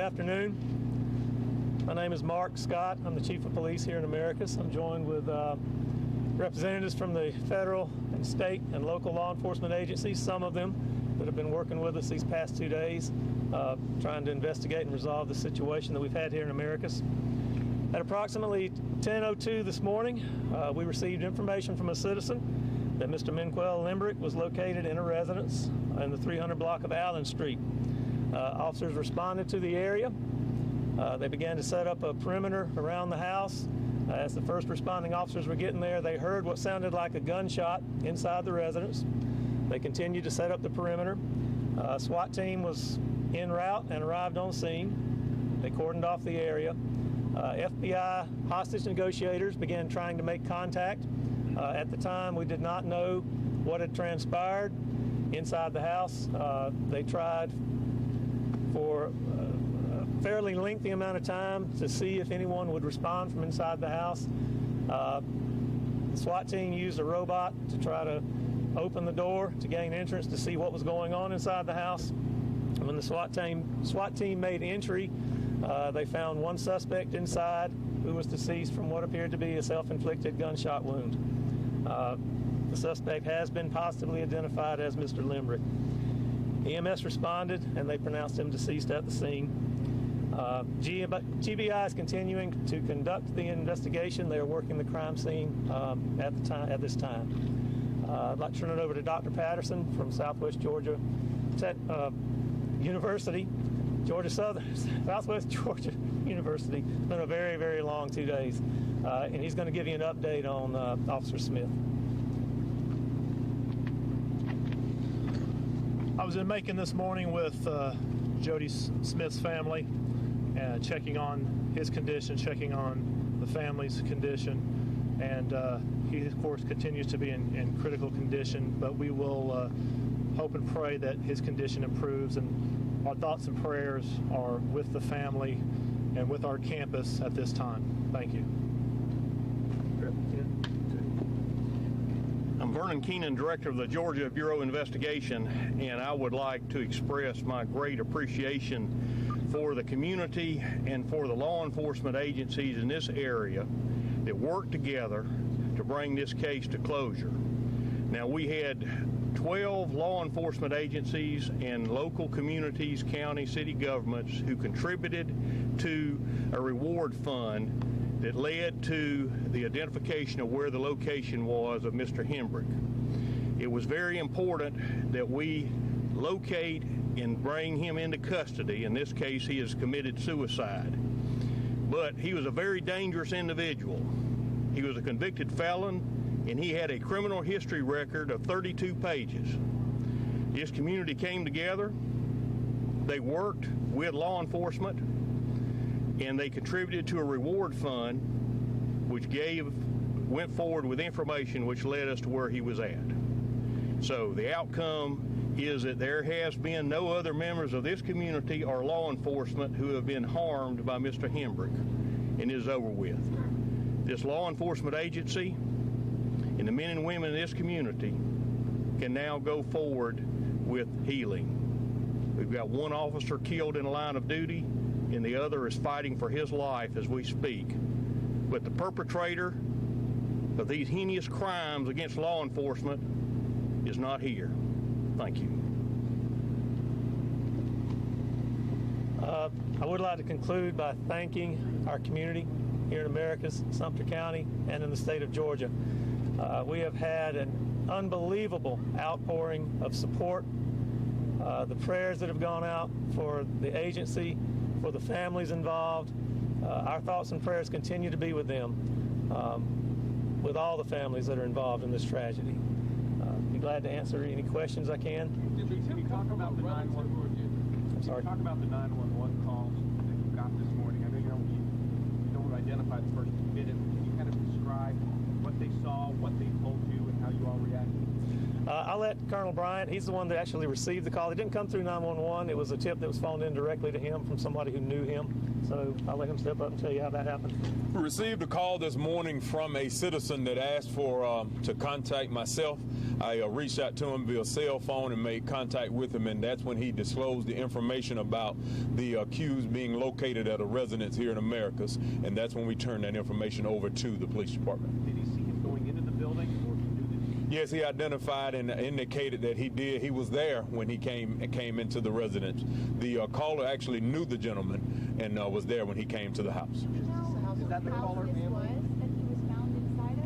afternoon. My name is Mark Scott. I'm the Chief of Police here in Americus. I'm joined with representatives from the federal and state and local law enforcement agencies, some of them that have been working with us these past 2 days, trying to investigate and resolve the situation that we've had here in Americus. At approximately 10:02 this morning, we received information from a citizen that Mr. Minquel Limbrick was located in a residence in the 300 block of Allen Street. Officers responded to the area. They began to set up a perimeter around the house. As the first responding officers were getting there, they heard what sounded like a gunshot inside the residence. They continued to set up the perimeter. SWAT team was en route and arrived on scene. They cordoned off the area. FBI hostage negotiators began trying to make contact. At the time, we did not know what had transpired inside the house. They tried for a fairly lengthy amount of time to see if anyone would respond from inside the house. The SWAT team used a robot to try to open the door to gain entrance to see what was going on inside the house. When the SWAT team made entry, they found one suspect inside who was deceased from what appeared to be a self-inflicted gunshot wound. The suspect has been positively identified as Mr. Limbrick. EMS responded and they pronounced him deceased at the scene. GBI is continuing to conduct the investigation. They are working the crime scene at this time. I'd like to turn it over to Dr. Patterson from Southwest Georgia University, Southwest Georgia University. It's been a very, very long 2 days, and he's going to give you an update on Officer Smith. I was in Macon this morning with Jody Smith's family, checking on his condition, checking on the family's condition, and he, of course, continues to be in critical condition, but we will hope and pray that his condition improves, and our thoughts and prayers are with the family and with our campus at this time. Thank you. I'm Vernon Keenan, Director of the Georgia Bureau of Investigation, and I would like to express my great appreciation for the community and for the law enforcement agencies in this area that work together to bring this case to closure. Now, we had 12 law enforcement agencies and local communities, county, city governments who contributed to a reward fund that led to the identification of where the location was of Mr. Limbrick. It was very important that we locate and bring him into custody. In this case, he has committed suicide. But he was a very dangerous individual. He was a convicted felon, and he had a criminal history record of 32 pages. This community came together, they worked with law enforcement, and they contributed to a reward fund which went forward with information which led us to where he was at. So the outcome is that there has been no other members of this community or law enforcement who have been harmed by Mr. Limbrick, and it is over with. This law enforcement agency and the men and women in this community can now go forward with healing. We've got one officer killed in the line of duty, and the other is fighting for his life as we speak. But the perpetrator of these heinous crimes against law enforcement is not here. Thank you. I would like to conclude by thanking our community here in Americus, Sumter County, and in the state of Georgia. We have had an unbelievable outpouring of support. The prayers that have gone out for the agency, for the families involved. Our thoughts and prayers continue to be with them, with all the families that are involved in this tragedy. Be glad to answer any questions I can. Did you talk about the 911? I'm sorry. Talk about the 911 calls that you got this morning. I know you don't identify the person who did it. Can you kind of describe what they saw, what they told you, and how you all reacted? I'll let Colonel Bryant, he's the one that actually received the call. It didn't come through 911. It was a tip that was phoned in directly to him from somebody who knew him. So I'll let him step up and tell you how that happened. We received a call this morning from a citizen that asked for to contact myself. I reached out to him via cell phone and made contact with him, and that's when he disclosed the information about the accused being located at a residence here in Americus, and that's when we turned that information over to the police department. Did he see him going into the building, or he knew that he... Yes, he identified and indicated that he did. He was there when he came into the residence. The caller actually knew the gentleman and was there when he came to the house. Is that the caller? That he was found inside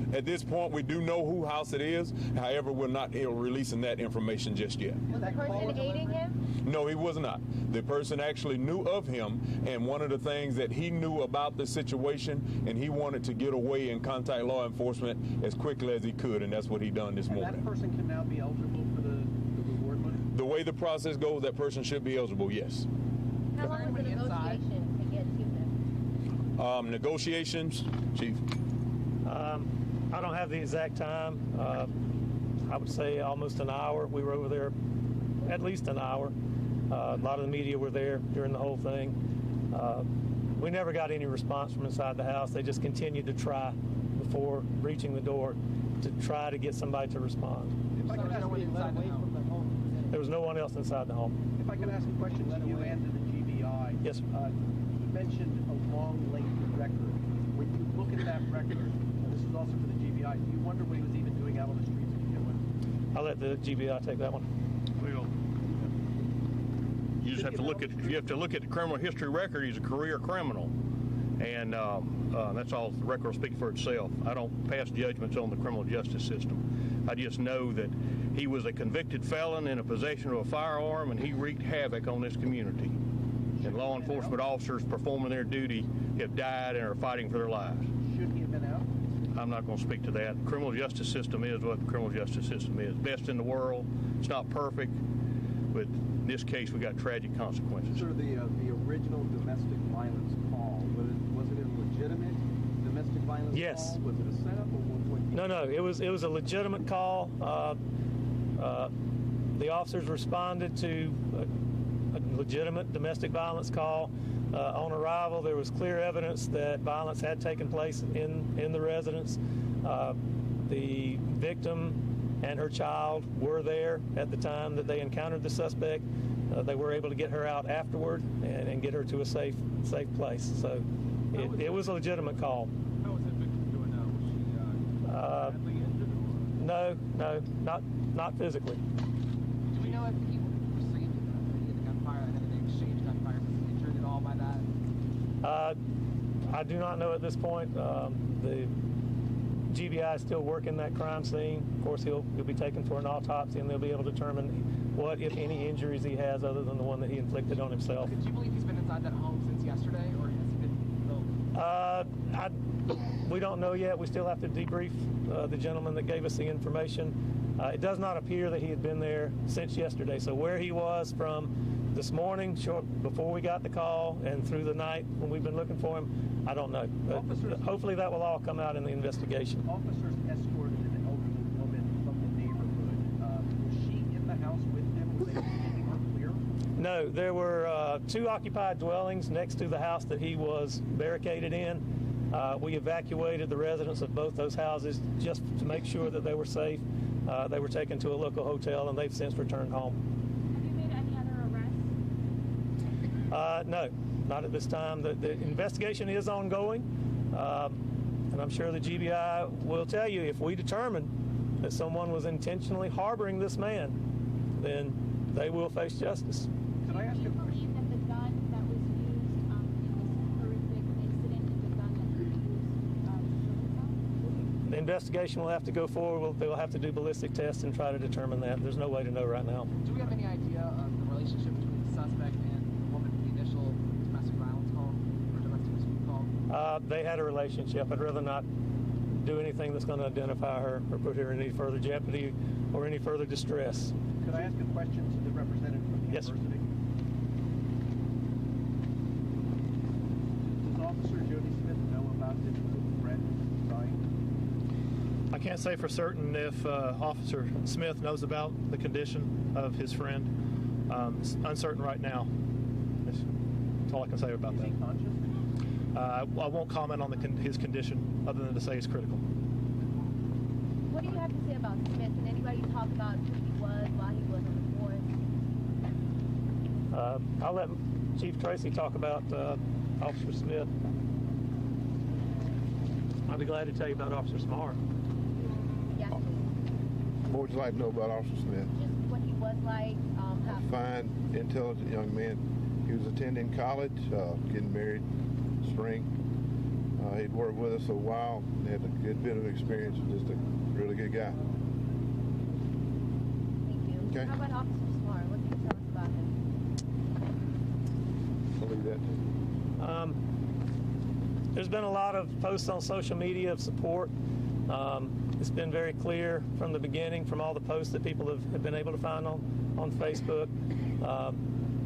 of? At this point, we do know whose house it is. However, we're not releasing that information just yet. Was the person aiding him? No, he was not. The person actually knew of him, and one of the things that he knew about the situation, and he wanted to get away and contact law enforcement as quickly as he could, and that's what he done this And morning. that person can now be eligible for the reward money? The way the process goes, that person should be eligible, yes. How long was the negotiation to get to him? Negotiations, Chief? I don't have the exact time. I would say almost an hour. We were over there at least an hour. A lot of the media were there during the whole thing. We never got any response from inside the house. They just continued to try before reaching the door to try to get somebody to respond. If I could ask There was no one else inside the home. If I could ask a question to you and to the GBI. Yes, sir. He mentioned a long, lengthy record. When you look at that record, and this is also for the GBI, do you wonder what he was even doing out on the streets to begin with? I'll let the GBI take that one. Well, you just have to look at the criminal history record. He's a career criminal, and that's all. The record will speak for itself. I don't pass judgments on the criminal justice system. I just know that he was a convicted felon in a possession of a firearm, and he wreaked havoc on this community. And law enforcement officers performing their duty have died and are fighting for their lives. Should he have been out? I'm not going to speak to that. The criminal justice system is what the criminal justice system is. Best in the world. It's not perfect, but in this case, we got tragic consequences. Sir, the original domestic violence call, was it a legitimate domestic violence Yes. call? Was it a setup, or what? No, it was a legitimate call. The officers responded to a legitimate domestic violence call. On arrival, there was clear evidence that violence had taken place in the residence. The victim and her child were there at the time that they encountered the suspect. They were able to get her out afterward and get her to a safe place. So it was a legitimate call. How was that victim doing now? Was she badly injured? No, not physically. Do we know if he received any of the gunfire? I know they exchanged gunfire. Was he injured at all by that? I do not know at this point. The GBI is still working that crime scene. Of course, he'll be taken for an autopsy, and they'll be able to determine what, if any, injuries he has other than the one that he inflicted on himself. Do you believe he's been inside that home since yesterday, or has he been We don't know yet. We still have to debrief the gentleman that gave us the information. It does not appear that he had been there since yesterday. So where he was from this morning, short before we got the call, and through the night when we've been looking for him, I don't know. But hopefully that will all come out in the investigation. Officers escorted an elderly woman from the neighborhood. Was she in the house with him? Were they keeping her clear? No, there were 2 occupied dwellings next to the house that he was barricaded in. We evacuated the residents of both those houses just to make sure that they were safe. They were taken to a local hotel, and they've since returned home. Have you made any other arrests? No, not at this time. The investigation is ongoing, and I'm sure the GBI will tell you if we determine that someone was intentionally harboring this man, then they will face justice. Could I ask Do you a question? believe that the gun that was used in this horrific incident is the gun that he used? The investigation will have to go forward. They will have to do ballistic tests and try to determine that. There's no way to know right now. Do we have any idea of the relationship between the suspect and the woman from the initial domestic violence call or domestic dispute call? They had a relationship. I'd rather not do anything that's going to identify her or put her in any further jeopardy or any further distress. Could I ask a question to the representative from the Yes, sir. university? Does Officer Jody Smith know about this threat dying? I can't say for certain if Officer Smith knows about the condition of his friend. It's uncertain right now. That's all I can say about Is that. he conscious? I won't comment on his condition other than to say it's critical. What do you have to say about Smith? Can anybody talk about who he was while he was on the force? I'll let Chief Tracy talk about Officer Smith. I'll be glad to tell you about Officer Smart. Yes, please. What would you like to know about Officer Smith? Just what he was like. How, Fine, intelligent young man. He was attending college, getting married spring. He'd worked with us a while, had a good bit of experience, just a really good guy. Thank you. Okay. How about Officer Smart? What can you tell us about him? I'll leave that to you. There's been a lot of posts on social media of support. It's been very clear from the beginning, from all the posts that people have been able to find on Facebook.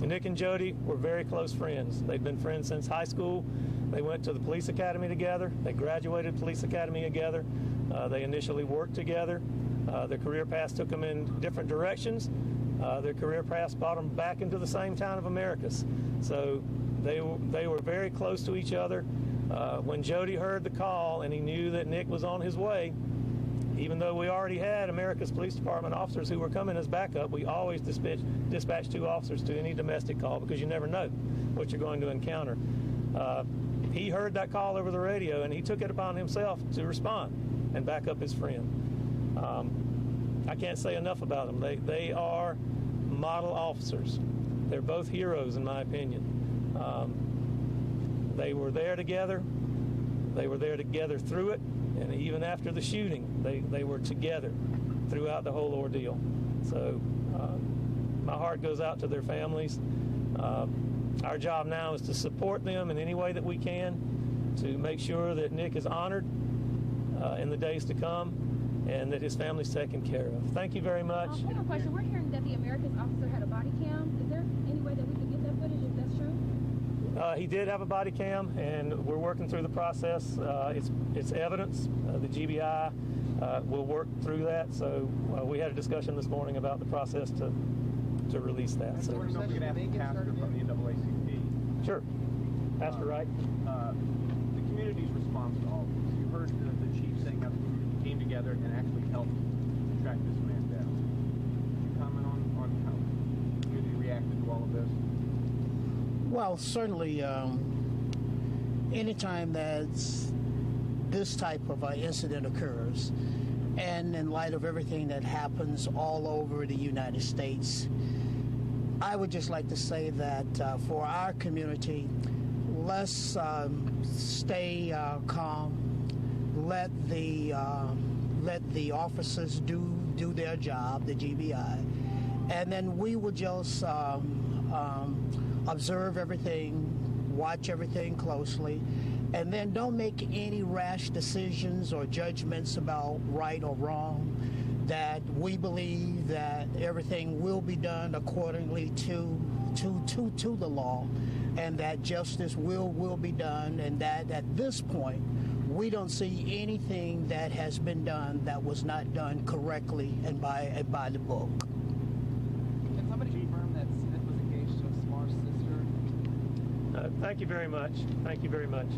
Nick and Jody were very close friends. They've been friends since high school. They went to the police academy together. They graduated police academy together. They initially worked together. Their career paths took them in different directions. Their career paths brought them back into the same town of Americus. So they were very close to each other. When Jody heard the call and he knew that Nick was on his way, even though we already had Americus Police Department officers who were coming as backup, we always dispatch 2 officers to any domestic call because you never know what you're going to encounter. He heard that call over the radio and he took it upon himself to respond and back up his friend. I can't say enough about them. They are model officers. They're both heroes in my opinion. They were there together. They were there together through it, and even after the shooting, they were together throughout the whole ordeal. So my heart goes out to their families. Our job now is to support them in any way that we can to make sure that Nick is honored in the days to come and that his family's taken care of. Thank you very much. I have a question. We're hearing that the Americus officer had a body cam. Is there any way that we could get that footage if that's true? He did have a body cam, and we're working through the process. It's evidence. The GBI will work through that. So we had a discussion this morning about the process to release that. So We're going to ask Pastor from the NAACP. sure, Pastor Wright. The community's response to all this. You heard the chief saying how the community came together and actually helped track this man down. Can you comment on how the community reacted to all of this? Well, certainly, anytime that's this type of incident occurs, and in light of everything that happens all over the United States, I would just like to say that for our community, let's stay calm, let the officers do their job, the GBI, and then we will just observe everything, watch everything closely, and then don't make any rash decisions or judgments about right or wrong. That we believe that everything will be done accordingly to the law, and that justice will be done, and that at this point we don't see anything that has been done that was not done correctly and by the book. Can somebody confirm that Smith was engaged to Smart's sister? Thank you very much. Thank you very much.